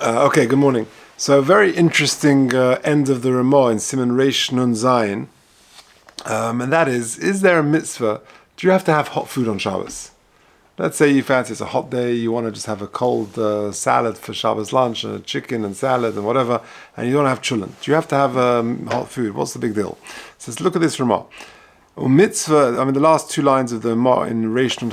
Okay, good morning. So a very interesting end of the Ramah in Siman Reish Nun Zayin, and that is there a mitzvah? Do you have to have hot food on Shabbos? Let's say you fancy it's a hot day, you want to just have a cold salad for Shabbos lunch, and a chicken and salad and whatever, and you don't have chulent. Do you have to have hot food? What's the big deal? So let's look at this Ramah. Mitzvah, the last two lines of the Ramah in Reish Nun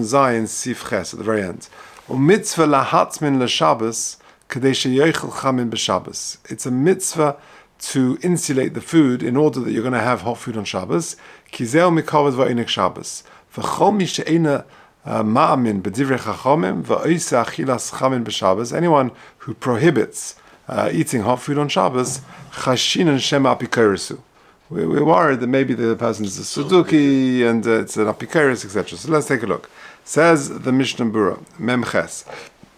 Zayin Sif Ches at the very end. Mitzvah lahatzmin l'Shabbos kadei sheyochel chamin b'Shabbos. It's a mitzvah to insulate the food in order that you're going to have hot food on Shabbos. Kizeu mikavod va'onek Shabbos. V'chol mi she'ena ma'amin b'divrei chachamim va'oisa achilas chamin b'Shabbos. Anyone who prohibits eating hot food on Shabbos, chashinan shema apikoresu. We're worried that maybe the person is a Suduki and it's an apikoros, etc. So let's take a look. Says the Mishnah Berurah, Memches,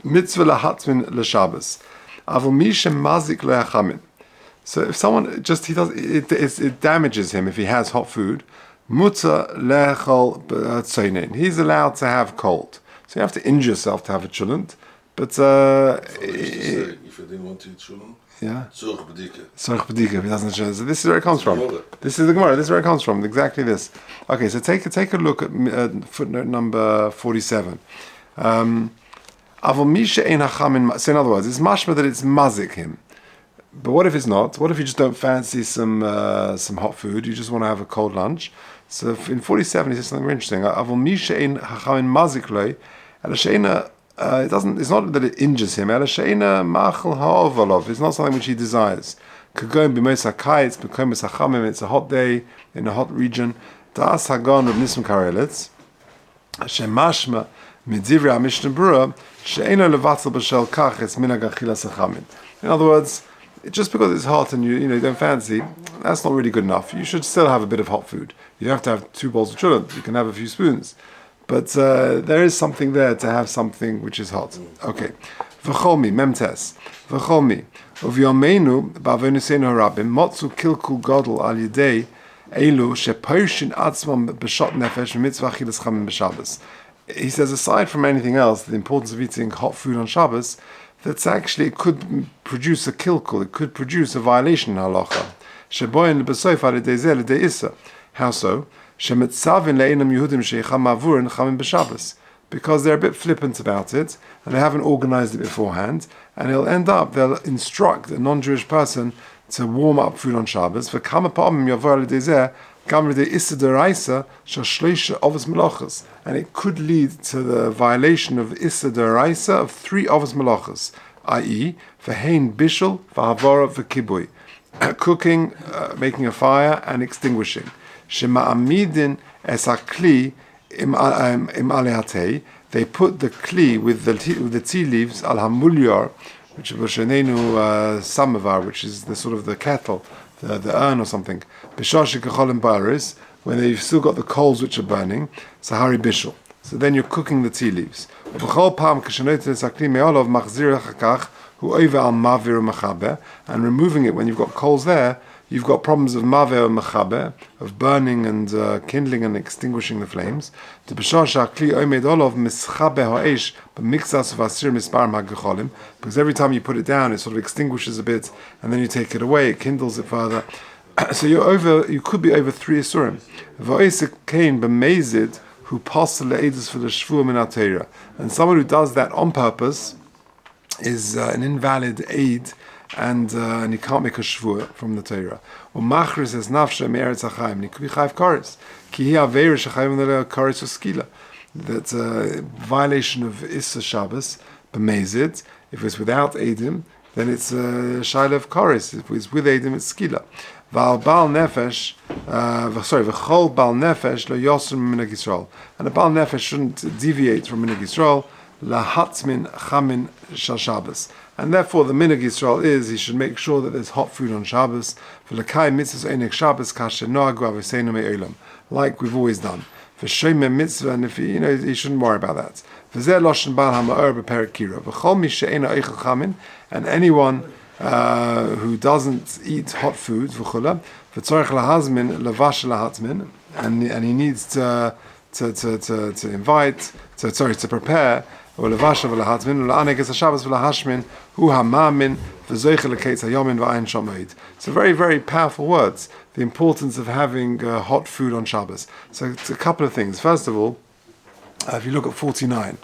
mitzvah lahatzmin l'Shabbos, avol mi shemazik le'achamin. So if someone it damages him if he has hot food, mutzah le'echol b'tzoinen. He's allowed to have cold. So you have to injure yourself to have a chulent. But if you didn't want to eat chulent, yeah. Zorg bedieken. Zorg bedieken. If he doesn't show. So this is where it comes from. This is the Gemara. This is where it comes from. Exactly this. Okay, so take a look at footnote number 47. So in other words, it's mashma that it's mazik him. But what if it's not? What if you just don't fancy some hot food? You just want to have a cold lunch. So in 47, he says something very interesting. It's not that it injures him. It's not something which he desires. It's a hot day in a hot region. In other words, just because it's hot and you don't fancy, that's not really good enough. You should still have a bit of hot food. You don't have to have 2 bowls of chulent. You can have a few spoons. But there is something there to have something which is hot. Okay. V'cholmi, memtes. V'cholmi. Uv'yomeinu, ba'avonuseinu harabim, motzu kilkul godel al yidei, elu, sheporshin atzmam b'shot nefesh, mitzvah achilas chamim b'Shabbos. He says, aside from anything else, the importance of eating hot food on Shabbos, that's actually, it could produce a kilkul, it could produce a violation in halacha. Sheboyin l'besoif al yidei zeh l'dei issa. How so? Because they're a bit flippant about it and they haven't organized it beforehand, and they'll instruct a non-Jewish person to warm up food on Shabbos. And it could lead to the violation of Issa D'Oraisa of 3 Avos Malachas, i.e. V'hein Bishul, V'havara, V'kibui, cooking, making a fire, and extinguishing. Shema'amidin es hakli im alehatei. They put the kli with the tea leaves al hamulyar, which is b'shenenu samovar, which is the sort of the kettle, the urn or something. B'shosh kecholim baris, when they've still got the coals which are burning. Sahari bishul. So then you're cooking the tea leaves. B'chol pam k'shenotin es hakli me'olov machzir achakach hu over al mavir mechaber, and removing it when you've got coals there. You've got problems of maver and mechaber, of burning and kindling and extinguishing the flames. Because every time you put it down, it sort of extinguishes a bit, and then you take it away, it kindles it further. So you could be over 3 isurim. Who passes le'edus for the shvur min ha'Torah, and someone who does that on purpose is an invalid aid. And he can't make a shvur from the Torah. Or machris es nafshe me'eretz ha'chaim. And he could be chayv kares. Ki hi averish ha'chaim v'nele kares u'skila. That's a violation of Issa Shabbos, b'mezid. If it's without Eidim, then it's shaila of kares. If it's with Eidim, it's skila. V'al bal nefesh, v'chol bal nefesh lo yosem minhag Yisrael. And a bal nefesh shouldn't deviate from minhag Yisrael. Lahatzmin chamin shal Shabbos. And therefore, the minhag Yisrael is he should make sure that there's hot food on Shabbos. Like we've always done. For Shemem mitzvah, and if he shouldn't worry about that. And anyone who doesn't eat hot food, and he needs to prepare. ולבשל ולהטמין, ולענג את השבס ולהשמין, הוא המאמין, וזויכה לקיץ היומין ואין שומעית. So very, very powerful words. The importance of having hot food on Shabbos. So it's a couple of things. First of all, if you look at 49,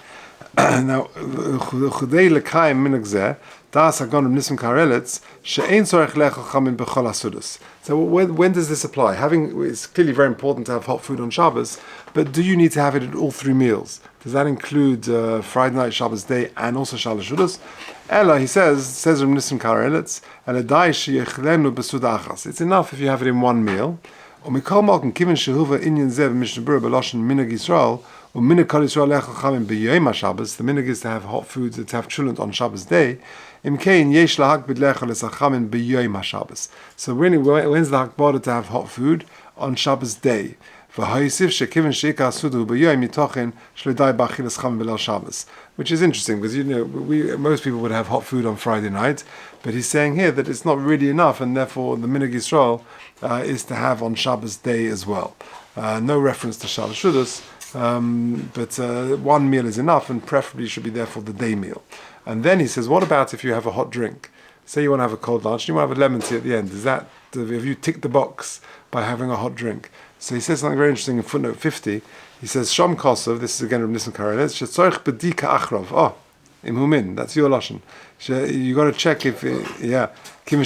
now, Chudei L'Chaim Minhag Zeh, Das Hagon Nissim Karelitz, She'ein Tzorech Lechel Chamin B'chol HaSudos. So when does this apply? It's clearly very important to have hot food on Shabbos, but do you need to have it at all three meals? Does that include Friday night, Shabbos day, and also Shalosh Sudos? Ella, he says Reb Nissim Karelitz, Eladai She'yechlenu B'Suda Achas. It's enough if you have it in one meal. Umikol Malkin Kiven Shehuva Inyan Zeh Mishnah Berurah B'Lashon Minhag Yisrael. The minhag is to have hot foods, to have chulent on Shabbos day. So really, when's the hakbara to have hot food? On Shabbos day. Which is interesting, because most people would have hot food on Friday night, but he's saying here that it's not really enough, and therefore the minhag Yisrael is to have on Shabbos day as well. No reference to Shalosh Sudos. But one meal is enough, and preferably should be therefore the day meal. And then he says, what about if you have a hot drink? Say you want to have a cold lunch, and you want to have a lemon tea at the end. Have you ticked the box by having a hot drink? So he says something very interesting in footnote 50. He says, Shom Kosov, this is again from Nissim Karelitz, Shetzorich bedika achrov. Oh, imhumin, that's your lashon. You got to check if, yeah. Where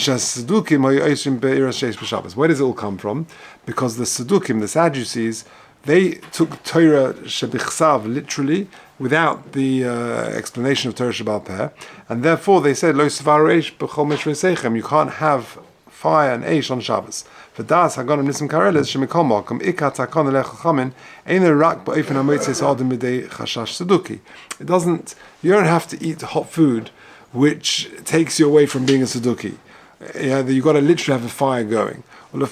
does it all come from? Because the Sadukim, the Sadducees, they took Torah shebichsav literally, without the explanation of Torah Shebal Peh, and therefore they said, Lo svar eish b'chol mishvei seichem, you can't have fire and eish on Shabbos. V'das hagonim Nissim Karelitz shemikol malkom ikat hakon elech chamin ein rak ba'ofen hamotzes adam midei chashash saduki. You don't have to eat hot food which takes you away from being a saduki. Yeah, you got to literally have a fire going. We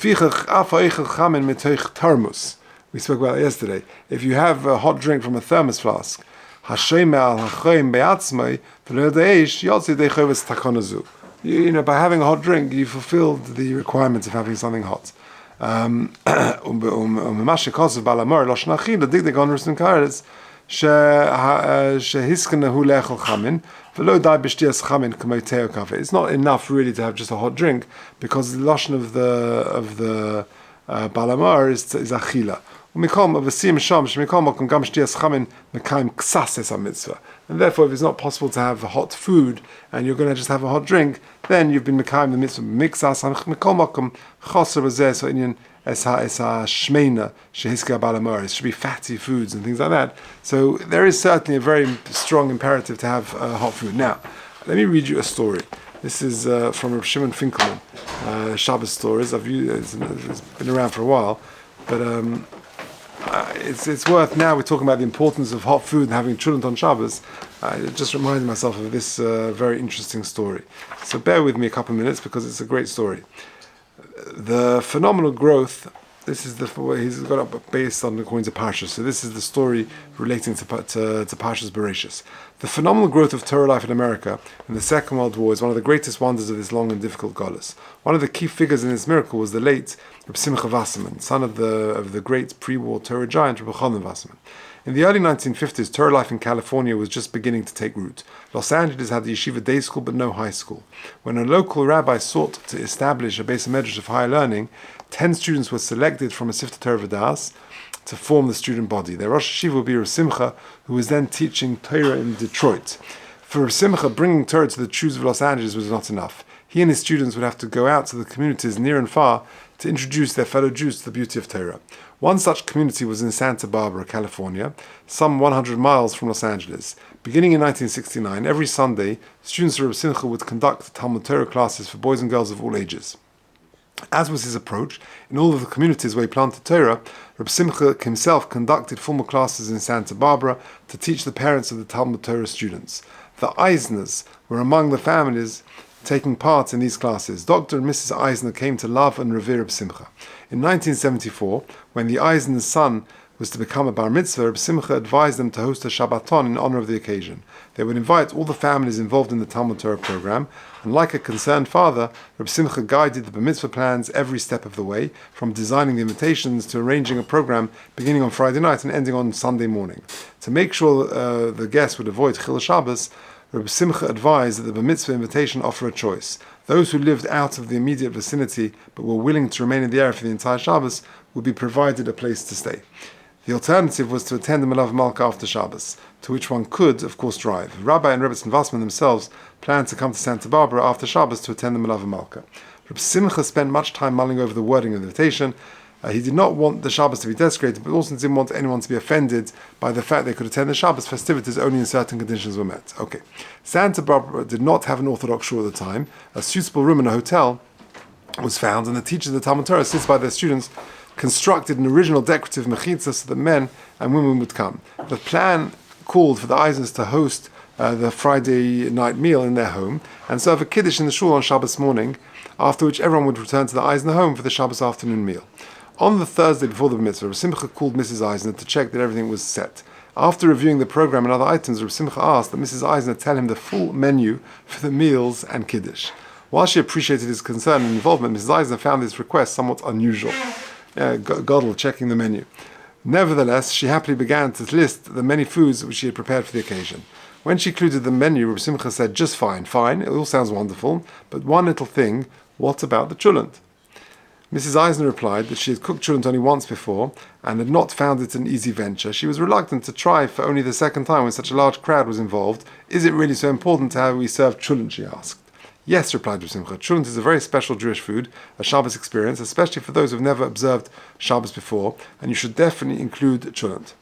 spoke about it yesterday. If you have a hot drink from a thermos flask, by having a hot drink, you fulfilled the requirements of having something hot. It's not enough really to have just a hot drink, because the lashon of the Balamar is achila. And therefore, if it's not possible to have hot food and you're going to just have a hot drink, then you've been mekayim the mitzvah mixas and it should be fatty foods and things like that. So there is certainly a very strong imperative to have hot food. Now, let me read you a story. This is from Reb Shimon Finkelman, Shabbos stories. It's been around for a while, but it's worth, now we're talking about the importance of hot food and having chulent on Shabbos. I just reminded myself of this very interesting story. So bear with me a couple of minutes, because it's a great story. The phenomenal growth, this is he's got up based on according to Parshas. So this is the story relating to Parshas Bereshis. The phenomenal growth of Torah life in America in the Second World War is one of the greatest wonders of this long and difficult galus. One of the key figures in this miracle was the late Reb Simcha Wasserman, son of the great pre-war Torah giant Reb Chaim Wasserman. In the early 1950s, Torah life in California was just beginning to take root. Los Angeles had the yeshiva day school but no high school. When a local rabbi sought to establish a Beis Medrash of higher learning, 10 students were selected from a Sifta Torah V'das to form the student body. Their Rosh Yeshiva would be Reb Simcha, who was then teaching Torah in Detroit. For Reb Simcha, bringing Torah to the Jews of Los Angeles was not enough. He and his students would have to go out to the communities near and far to introduce their fellow Jews to the beauty of Torah. One such community was in Santa Barbara, California, some 100 miles from Los Angeles. Beginning in 1969, every Sunday, students of Reb Simcha would conduct Talmud Torah classes for boys and girls of all ages. As was his approach, in all of the communities where he planted Torah, Reb Simcha himself conducted formal classes in Santa Barbara to teach the parents of the Talmud Torah students. The Eisners were among the families taking part in these classes. Dr. and Mrs. Eisner came to love and revere Reb Simcha. In 1974, when the Eisner's son was to become a bar mitzvah, Reb Simcha advised them to host a Shabbaton in honor of the occasion. They would invite all the families involved in the Talmud Torah program, and like a concerned father, Reb Simcha guided the bar mitzvah plans every step of the way, from designing the invitations to arranging a program beginning on Friday night and ending on Sunday morning. To make sure the guests would avoid Chil Shabbos, Rabbi Simcha advised that the bar mitzvah invitation offer a choice. Those who lived out of the immediate vicinity but were willing to remain in the area for the entire Shabbos would be provided a place to stay. The alternative was to attend the Melav Malka after Shabbos, to which one could, of course, drive. Rabbi and Rebbetzin Vassman themselves planned to come to Santa Barbara after Shabbos to attend the Melav Malka. Rabbi Simcha spent much time mulling over the wording of the invitation. He did not want the Shabbos to be desecrated, but also didn't want anyone to be offended by the fact they could attend the Shabbos festivities only in certain conditions were met. Okay. Santa Barbara did not have an Orthodox shul at the time. A suitable room in a hotel was found, and the teachers of the Talmud Torah, assisted by their students, constructed an original decorative mechitza so that men and women would come. The plan called for the Eisners to host the Friday night meal in their home and serve a kiddush in the shul on Shabbos morning, after which everyone would return to the Eisner home for the Shabbos afternoon meal. On the Thursday before the mitzvah, Rav Simcha called Mrs. Eisner to check that everything was set. After reviewing the program and other items, Rav Simcha asked that Mrs. Eisner tell him the full menu for the meals and kiddush. While she appreciated his concern and involvement, Mrs. Eisner found this request somewhat unusual. Godel checking the menu. Nevertheless, she happily began to list the many foods which she had prepared for the occasion. When she included the menu, Rav Simcha said, "Just fine, it all sounds wonderful, but one little thing, what about the cholent?" Mrs. Eisner replied that she had cooked cholent only once before and had not found it an easy venture. She was reluctant to try for only the second time when such a large crowd was involved. "Is it really so important how we serve cholent?" she asked. "Yes," replied Rav Simcha. "Cholent is a very special Jewish food, a Shabbos experience, especially for those who have never observed Shabbos before, and you should definitely include cholent."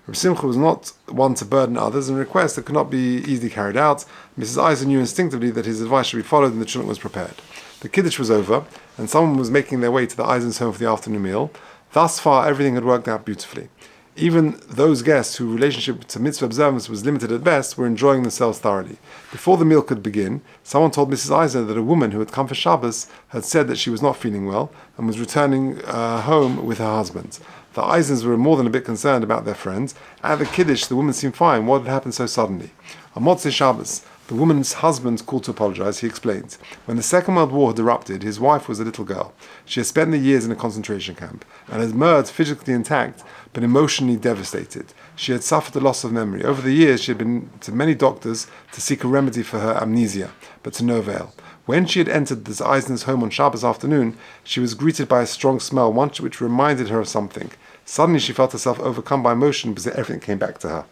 Rav Simcha was not one to burden others and requests that could not be easily carried out. Mrs. Eisner knew instinctively that his advice should be followed and the cholent was prepared. The kiddush was over, and someone was making their way to the Eisner's home for the afternoon meal. Thus far, everything had worked out beautifully. Even those guests whose relationship to mitzvah observance was limited at best were enjoying themselves thoroughly. Before the meal could begin, someone told Mrs. Eisner that a woman who had come for Shabbos had said that she was not feeling well and was returning home with her husband. The Eisners were more than a bit concerned about their friends. At the kiddush, the woman seemed fine. What had happened so suddenly? On Motzei Shabbos, the woman's husband called to apologize. He explained, when the Second World War had erupted, his wife was a little girl. She had spent the years in a concentration camp and had emerged physically intact but emotionally devastated. She had suffered a loss of memory. Over the years, she had been to many doctors to seek a remedy for her amnesia, but to no avail. When she had entered this Eisner's home on Shabbos afternoon, she was greeted by a strong smell, one which reminded her of something. Suddenly, she felt herself overcome by emotion because everything came back to her.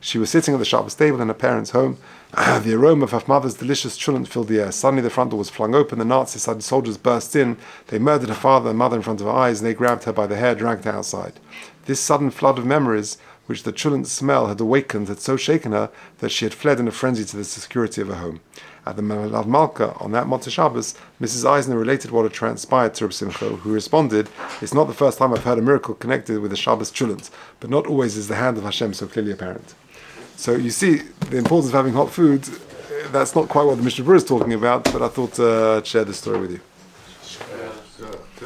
She was sitting at the Shabbos table in her parents' home. The aroma of her mother's delicious cholent filled the air. Suddenly the front door was flung open. The Nazi soldiers burst in. They murdered her father and mother in front of her eyes, and they grabbed her by the hair, dragged her outside. This sudden flood of memories, which the cholent smell had awakened, had so shaken her that she had fled in a frenzy to the security of her home. At the Melav Malka, on that Motzei Shabbos, Mrs. Eisner related what had transpired to Reb Simcha, who responded, "It's not the first time I've heard a miracle connected with the Shabbos cholent, but not always is the hand of Hashem so clearly apparent." So you see the importance of having hot food. That's not quite what the Mishnah Berurah is talking about, but I thought I'd share this story with you.